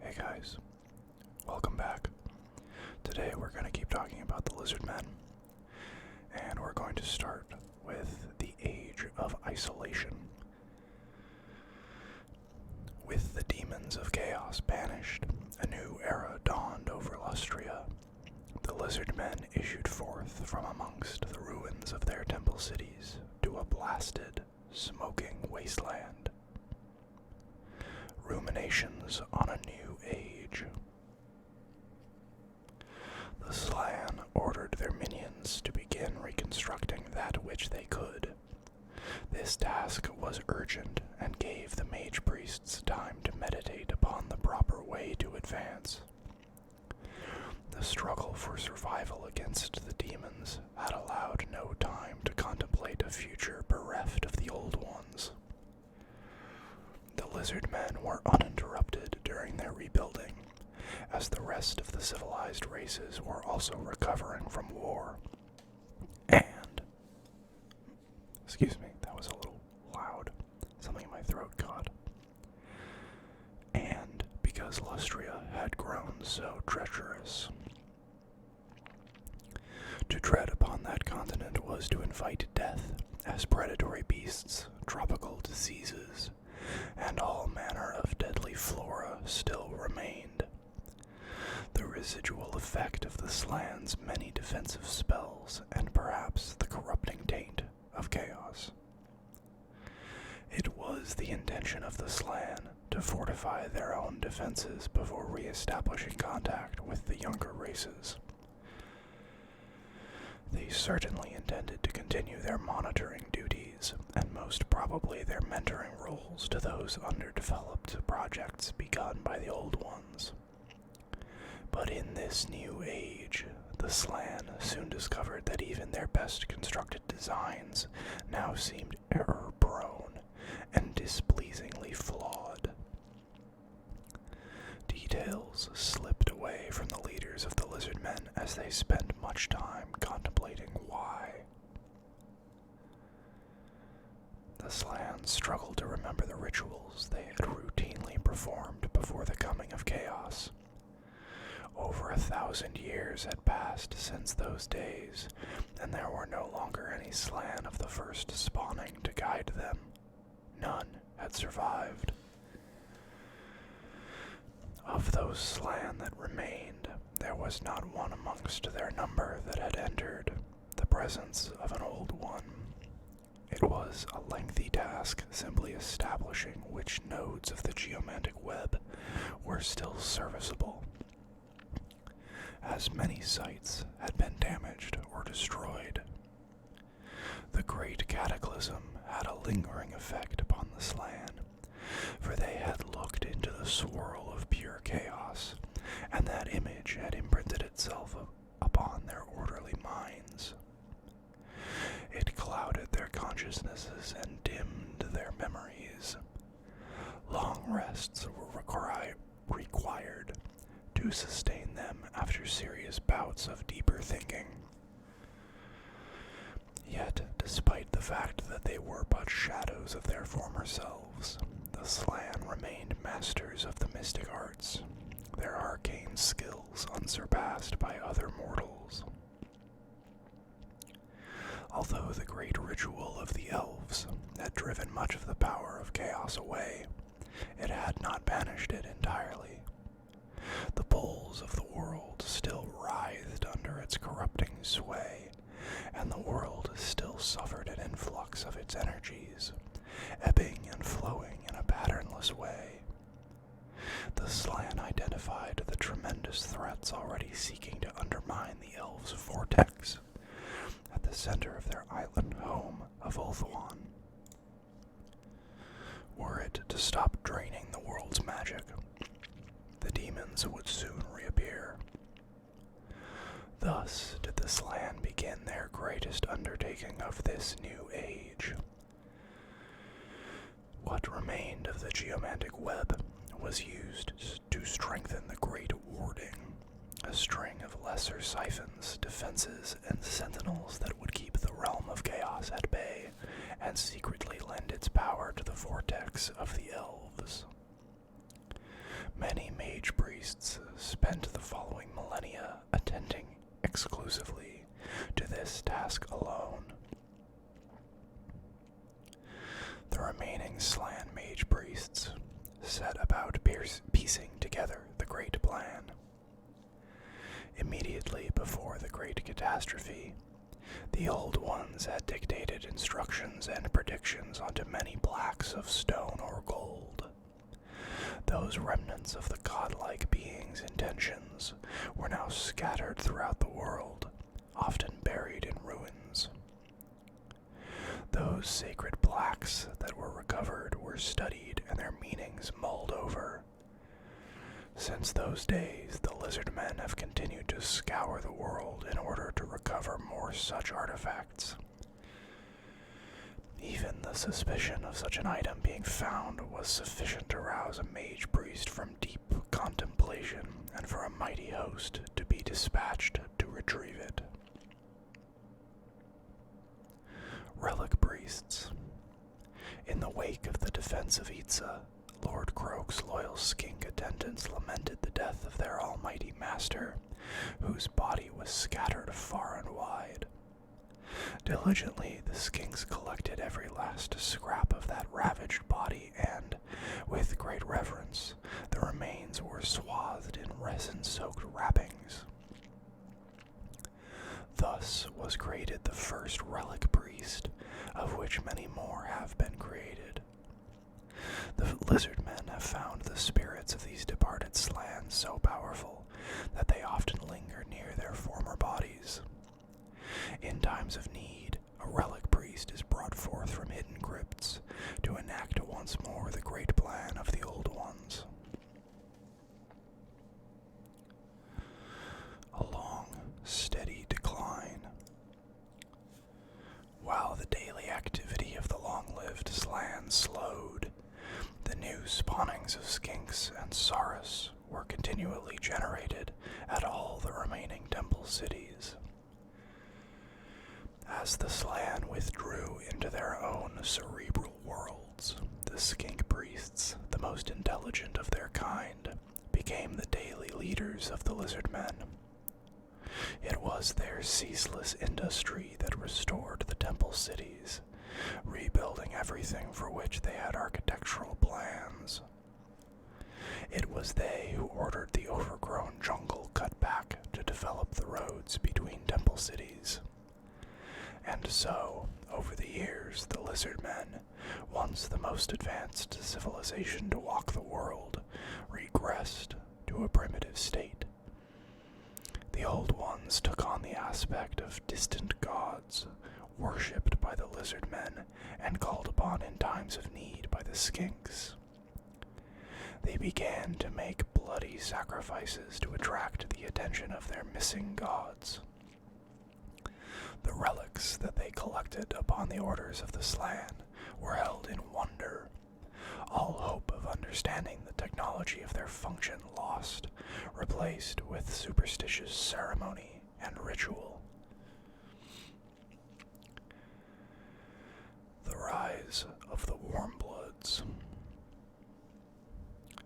Hey guys, welcome back. Today we're going to keep talking about the Lizardmen, and we're going to start with the Age of Isolation. With the demons of chaos banished, a new era dawned over Lustria. The Lizardmen issued forth from amongst the ruins of their temple cities to a blasted, smoking wasteland. Ruminations on a new age. The Slan ordered their minions to begin reconstructing that which they could. This task was urgent and gave the mage priests time to meditate upon the proper way to advance. The struggle for survival against the demons had allowed no time to contemplate a future bereft of the old ones. The Lizardmen were uninterrupted during their rebuilding, as the rest of the civilized races were also recovering from war. And, excuse me, that was a little loud. Something in my throat caught. And because Lustria had grown so treacherous. To tread upon that continent was to invite death, as predatory beasts, tropical diseases, and all manner of deadly flora still remained. The residual effect of the Slan's many defensive spells, and perhaps the corrupting taint of chaos. It was the intention of the Slan to fortify their own defenses before re-establishing contact with the younger races. They certainly intended to continue their monitoring duties, and most probably their mentoring roles to those underdeveloped projects begun by the old ones. But in this new age, the Slan soon discovered that even their best constructed designs now seemed error-prone and displeasingly flawed. Details slipped away from the leaders of the Lizardmen as they spent much time contemplating why. The Slan struggled to remember the rituals they had routinely performed before the coming of chaos. Over 1,000 years had passed since those days, and there were no longer any Slan of the first spawning to guide them. None had survived. Of those Slan that remained, there was not one amongst their number that had entered the presence of an old one. It was a lengthy task simply establishing which nodes of the geomantic web were still serviceable, as many sites had been damaged or destroyed. The Great Cataclysm had a lingering effect upon the Slan, for they had looked into the swirl of pure chaos, and that image had imprinted itself upon their orderly minds. It clouded their consciousnesses and dimmed their memories. Long rests were required to sustain them after serious bouts of deeper thinking. Yet, despite the fact that they were but shadows of their former selves, the Slan remained masters of the mystic arts, their arcane skills unsurpassed by other mortals. Although the great ritual of the elves had driven much of the power of chaos away, it had not banished it entirely. The bulls of the world still writhed under its corrupting sway, and the world still suffered an influx of its energies, ebbing and flowing in a patternless way. The Slan identified the tremendous threats already seeking to undermine the elves' vortex at the center of their island home of Ulthuan. Were it to stop draining the world's magic, the demons would soon reappear. Thus did the Slan begin their greatest undertaking of this new age. What remained of the geomantic web was used to strengthen the Great Warding, a string of lesser siphons, defenses, and sentinels that would keep the realm of chaos at bay and secretly lend its power to the vortex of the elves. Many mage set about piecing together the great plan. Immediately before the great catastrophe, the Old Ones had dictated instructions and predictions onto many plaques of stone or gold. Those remnants of the godlike being's intentions were now scattered throughout the world, often buried in ruins. Those sacred plaques that were recovered were studied and their meanings mulled over. Since those days, the Lizardmen have continued to scour the world in order to recover more such artifacts. Even the suspicion of such an item being found was sufficient to rouse a mage priest from deep contemplation and for a mighty host to be dispatched to retrieve it. Relic priests. In the wake of the defense of Itza, Lord Croak's loyal skink attendants lamented the death of their almighty master, whose body was scattered far and wide. Diligently, the skinks collected every last scrap of that ravaged body, and, with great reverence, the remains were swathed in resin-soaked wrappings. Thus was created the first relic priest, of which many more have been created. The Lizardmen have found the spirits of these departed slans so powerful that they often linger near their former bodies. In times of need, a relic priest is brought forth from hidden crypts to enact once more the great plan of the Old Ones. A long, steady decline. While the daily activity of the long-lived slans slowed, the new spawnings of skinks and saurus were continually generated at all the remaining temple cities. As the slan withdrew into their own cerebral worlds, the skink priests, the most intelligent of their kind, became the daily leaders of the Lizardmen. It was their ceaseless industry that restored the temple cities, rebuilding everything for which they had architectural plans. It was they who ordered the overgrown jungle cut back to develop the roads between temple cities. And so, over the years, the Lizardmen, once the most advanced civilization to walk the world, regressed to a primitive state. The Old Ones took on the aspect of distant gods, worshipped by the Lizardmen and called upon in times of need by the skinks. They began to make bloody sacrifices to attract the attention of their missing gods. The relics that they collected upon the orders of the slan were held in wonder, all hope of understanding the technology of their function lost, replaced with superstitious ceremony and ritual. The rise of the Warmbloods.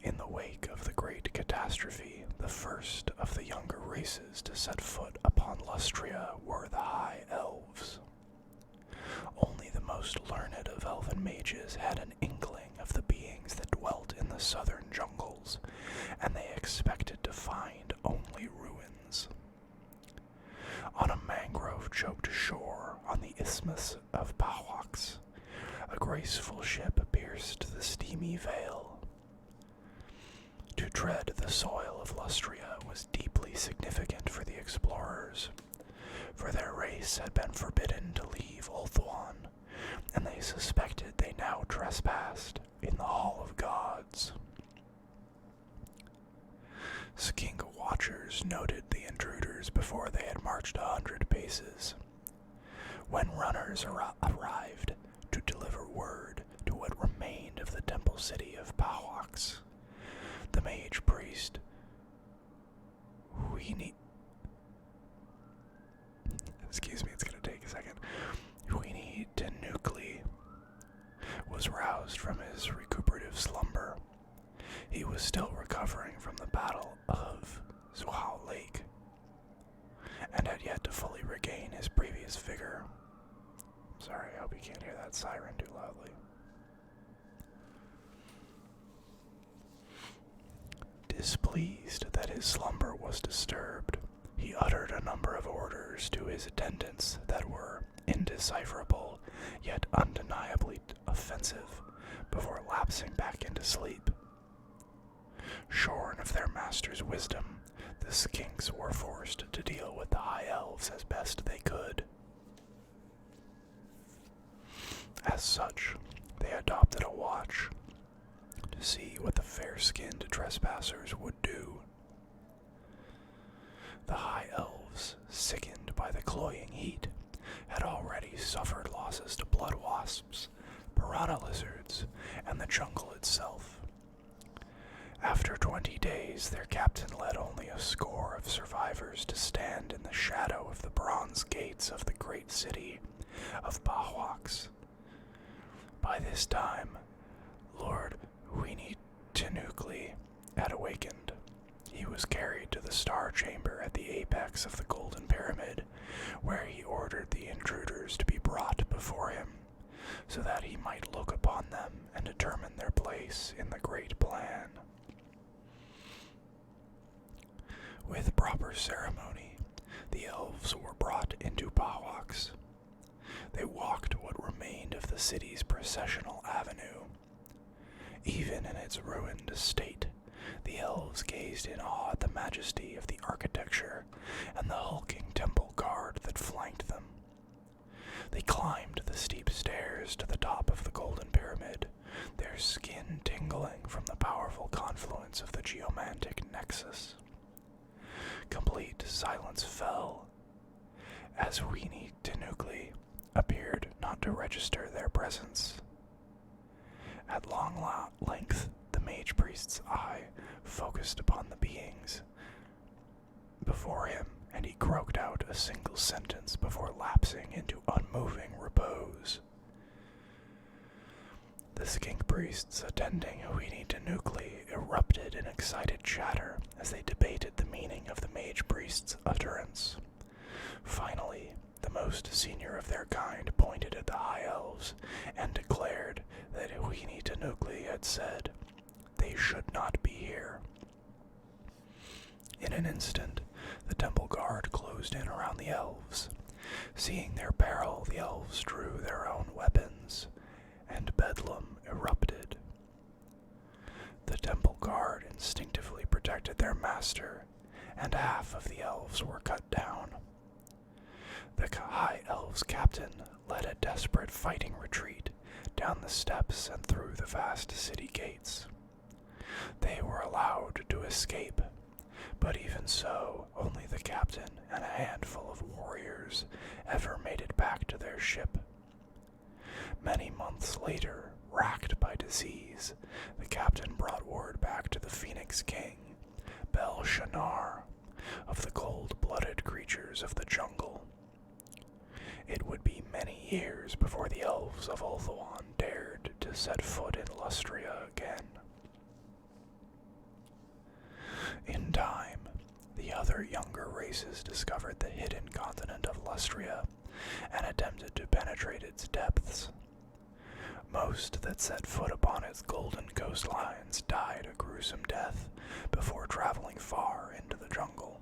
In the wake of the great catastrophe, the first of the younger races to set foot upon Lustria were the High Elves. Only the most learned of elven mages had an inkling of the beings that dwelt in the southern jungles, and they expected to find only ruins. On a mangrove-choked shore on the Isthmus of Pawax, a graceful ship pierced the steamy veil. To tread the soil of Lustria was deeply significant for the explorers, for their race had been forbidden to leave Ulthuan, and they suspected they now trespassed in the Hall of Gods. Skink watchers noted the intruders before they had marched 100 paces. When runners arrived to deliver word to what remained of the temple city of Pawax, the mage priest, Huini Tenukli, was roused from his recuperative slumber. He was still recovering from the battle of Zuhao Lake, and had yet to fully regain his previous vigor. Sorry, I hope you can't hear that siren too loudly. displeased that his slumber was disturbed, he uttered a number of orders to his attendants that were indecipherable, yet undeniably offensive, before lapsing back into sleep. Shorn of their master's wisdom, the skinks were forced to deal with the high elves as best they could. As such, they adopted a watch to see what the fair-skinned trespassers would do. The high elves, sickened by the cloying heat, had already suffered losses to blood wasps, piranha lizards, and the jungle itself. After 20 days, their captain led only a score of survivors to stand in the shadow of the bronze gates of the great city of Bahwaks. By this time, Lord Huini Tenukli had awakened. He was carried to the star chamber at the apex of the Golden Pyramid, where he ordered the intruders to be brought before him, so that he might look upon them and determine their place in the great plan. With proper ceremony, the elves were brought into Bahwaks. They walked what remained of the city's processional avenue. Even in its ruined state, the elves gazed in awe at the majesty of the architecture and the hulking temple guard that flanked them. They climbed the steep stairs to the top of the Golden Pyramid, their skin tingling from the powerful confluence of the geomantic nexus. Complete silence fell, as Huini Tenukli appeared not to register their presence. At long length, the mage priest's eye focused upon the beings before him, and he croaked out a single sentence before lapsing into unmoving repose. The skink priests attending Huini Tenukli erupted in excited chatter as they debated the meaning of the mage priest's utterance. Finally, the most senior of their kind pointed at the high elves and declared that Huini Tenukli had said they should not be here. In an instant, the temple guard closed in around the elves. Seeing their peril, the elves drew their own weapons, and bedlam erupted. The temple guard instinctively protected their master, and half of the elves were cut down. The high elves' captain led a desperate fighting retreat down the steps and through the vast city gates. They were allowed to escape, but even so, only the captain and a handful of warriors ever made it back to their ship. Many months later, racked by disease, the captain brought word back to the Phoenix King, Bel-Shanar, of the cold-blooded creatures of the jungle. It would be many years before the elves of Ulthuan dared to set foot in Lustria again. In time, the other younger races discovered the hidden continent of Lustria and attempted to penetrate its depths. Most that set foot upon its golden coastlines died a gruesome death before traveling far into the jungle.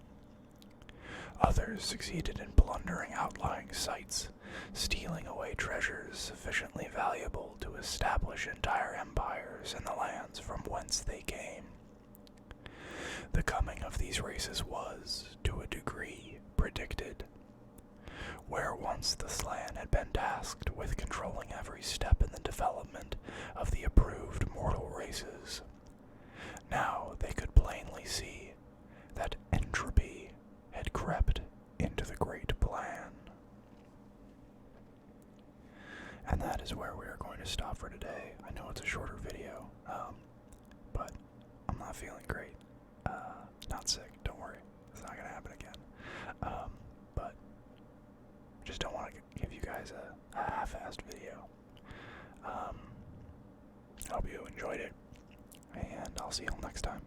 Others succeeded in plundering outlying sites, stealing away treasures sufficiently valuable to establish entire empires in the lands from whence they came. The coming of these races was, to a degree, predicted. Where once the Slan had been tasked with controlling every step in the development of the approved mortal races, now they could plainly see that entropy had crept into the great plan. And that is where we are going to stop for today. I know it's a shorter video, but I'm not feeling great. Not sick, don't worry. It's not going to happen again. But just don't want to give you guys a half-assed video. I hope you enjoyed it, and I'll see you all next time.